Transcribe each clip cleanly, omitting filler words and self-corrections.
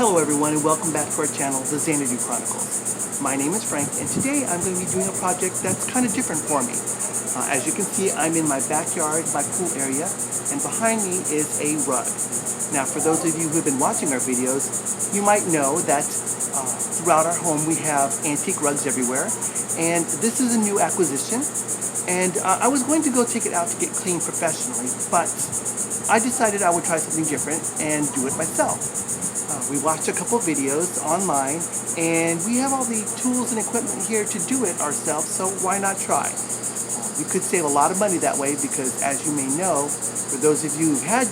Hello everyone and welcome back to our channel, The Chronicles. My name is Frank and today I'm going to be doing a project that's kind of different for me. As you can see, I'm in my backyard, my pool area, and behind me is a rug. Now for those of you who have been watching our videos, you might know that throughout our home we have antique rugs everywhere, and this is a new acquisition. And I was going to go take it out to get cleaned professionally, but I decided I would try something different and do it myself. We watched a couple videos online, and we have all the tools and equipment here to do it ourselves, so why not try? We could save a lot of money that way because, as you may know, for those of you who've had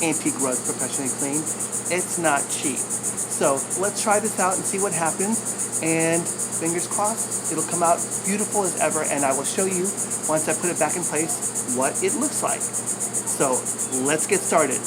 antique rugs professionally cleaned, it's not cheap. So let's try this out and see what happens, and fingers crossed, it'll come out beautiful as ever, and I will show you, once I put it back in place, what it looks like. So let's get started.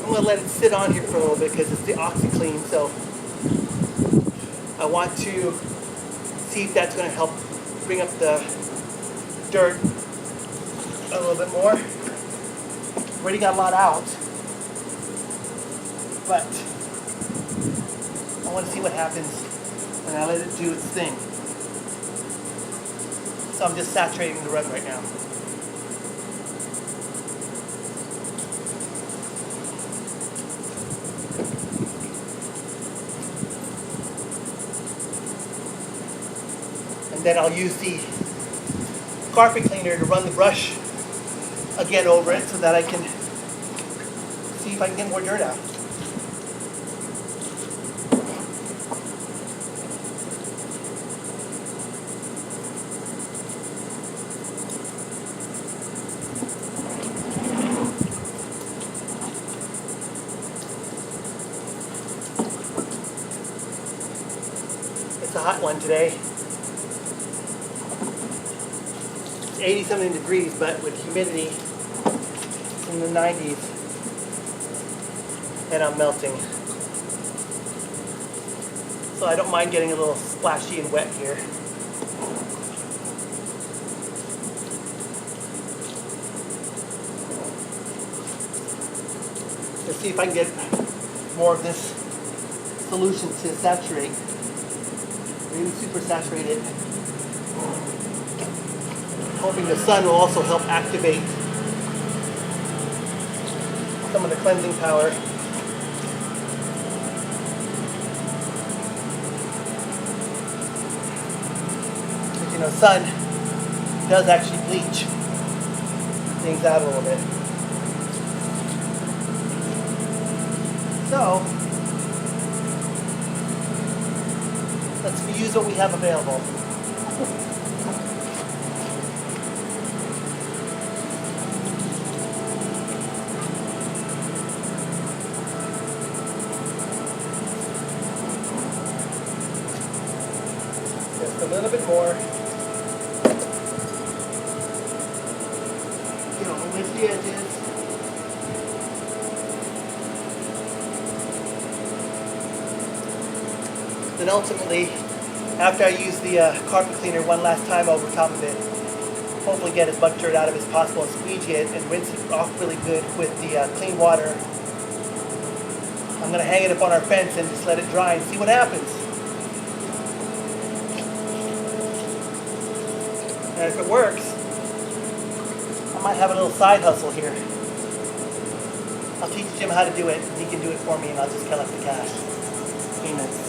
I'm going to let it sit on here for a little bit because it's the OxyClean, so I want to see if that's going to help bring up the dirt a little bit more. Already got a lot out, but I want to see what happens when I let it do its thing. So I'm just saturating the rug right now. And then I'll use the carpet cleaner to run the brush again over it so that I can see if I can get more dirt out. It's a hot one today. It's 80-something degrees, but with humidity in the 90s, and I'm melting. So I don't mind getting a little splashy and wet here. Let's see if I can get more of this solution to saturate. Maybe super saturate it. Hoping the sun will also help activate some of the cleansing power. Because you know, sun does actually bleach things out a little bit. So let's use what we have available. Just a little bit more. You know, with the edges. Then ultimately, after I use the carpet cleaner one last time over top of it, hopefully get as much dirt out of it as possible and squeegee it and rinse it off really good with the clean water. I'm going to hang it up on our fence and just let it dry and see what happens. And if it works, I might have a little side hustle here. I'll teach Jim how to do it, and he can do it for me, and I'll just collect the cash. Payments.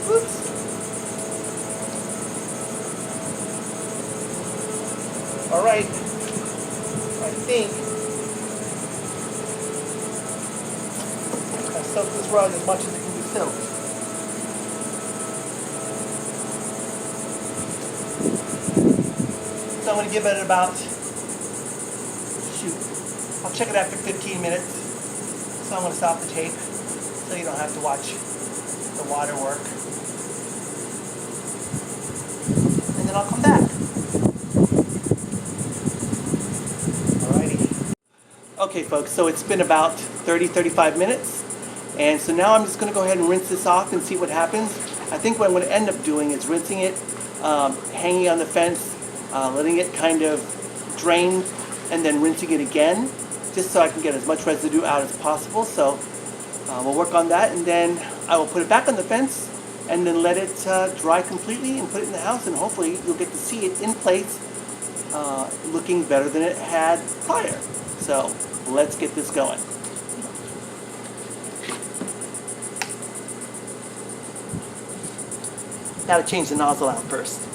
Oops. All right. I think I soaked this rug as much as it can be soaked. So I'm going to give it about, I'll check it after 15 minutes. So I'm going to stop the tape so you don't have to watch the water work. And then I'll come back. Alrighty. Okay folks, so it's been about 30-35 minutes. And so now I'm just going to go ahead and rinse this off and see what happens. I think what I'm going to end up doing is rinsing it, hanging on the fence, letting it kind of drain, and then rinsing it again, just so I can get as much residue out as possible. So we'll work on that, and then I will put it back on the fence, and then let it dry completely, and put it in the house, and hopefully you'll get to see it in place, looking better than it had prior. So let's get this going. Gotta change the nozzle out first.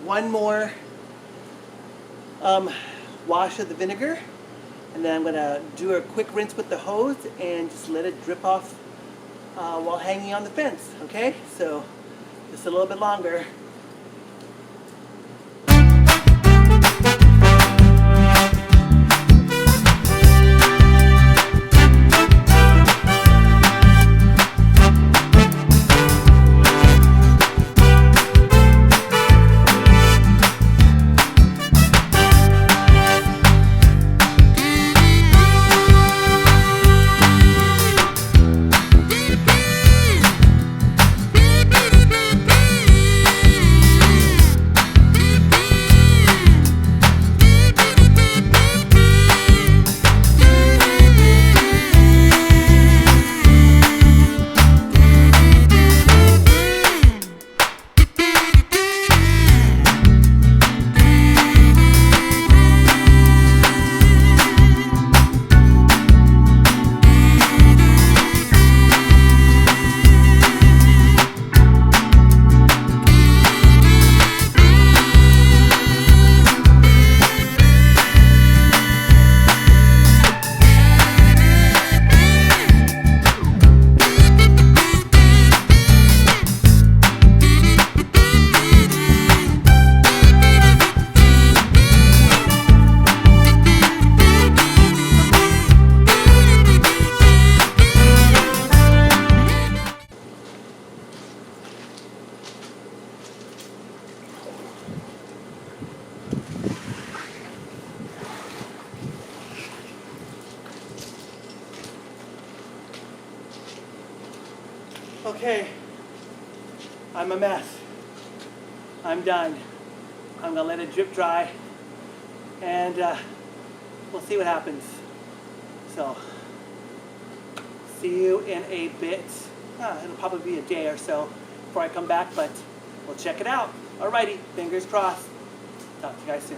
One more wash of the vinegar, and then I'm going to do a quick rinse with the hose and just let it drip off while hanging on the fence. Okay, so Just a little bit longer. Okay, I'm a mess. I'm done. I'm gonna let it drip dry, and we'll see what happens. So, see you in a bit. It'll probably be a day or so before I come back, but we'll check it out. Alrighty, fingers crossed. Talk to you guys soon.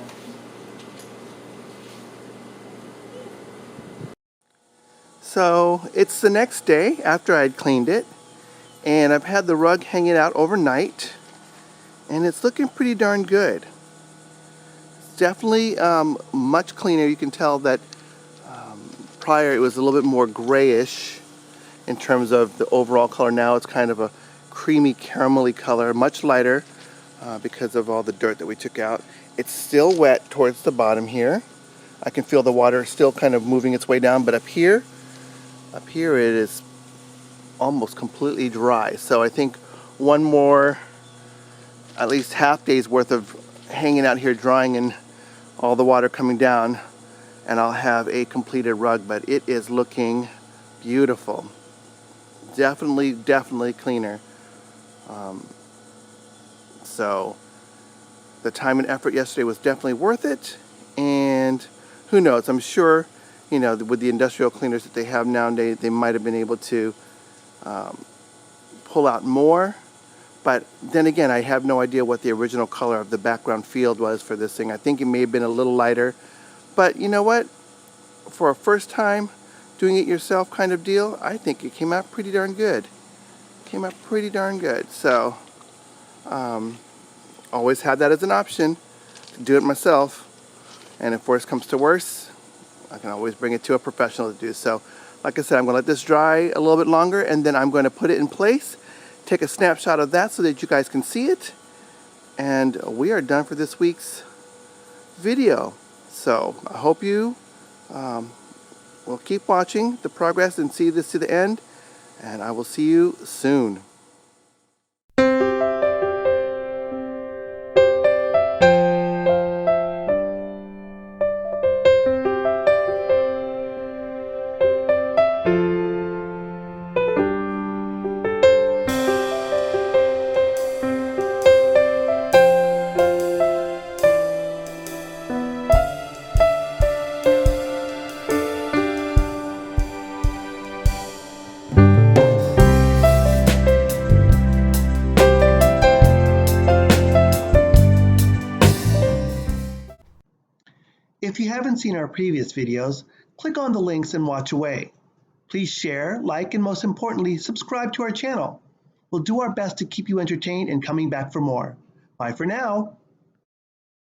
So it's the next day after I'd cleaned it, and I've had the rug hanging out overnight, and it's looking pretty darn good. It's definitely much cleaner. You can tell that prior it was a little bit more grayish in terms of the overall color. Now it's kind of a creamy caramelly color, much lighter because of all the dirt that we took out. It's still wet towards the bottom here. I can feel the water still kind of moving its way down, but up here it is almost completely dry. So I think one more, at least half day's worth of hanging out here drying and all the water coming down, and I'll have a completed rug. But it is looking beautiful. Definitely cleaner. So the time and effort yesterday was definitely worth it, and who knows, I'm sure, you know, with the industrial cleaners that they have nowadays, they might have been able to pull out more. But then again, I have no idea what the original color of the background field was for this thing. I think it may have been a little lighter, but you know what, for a first time doing it yourself kind of deal, I think it came out pretty darn good. So always had that as an option to do it myself, and if worse comes to worse, I can always bring it to a professional to do. So like I said, I'm going to let this dry a little bit longer, and then I'm going to put it in place, take a snapshot of that so that you guys can see it, and we are done for this week's video. So I hope you will keep watching the progress and see this to the end, and I will see you soon. If you haven't seen our previous videos, click on the links and watch away. Please share, like, and most importantly, subscribe to our channel. We'll do our best to keep you entertained and coming back for more. Bye for now.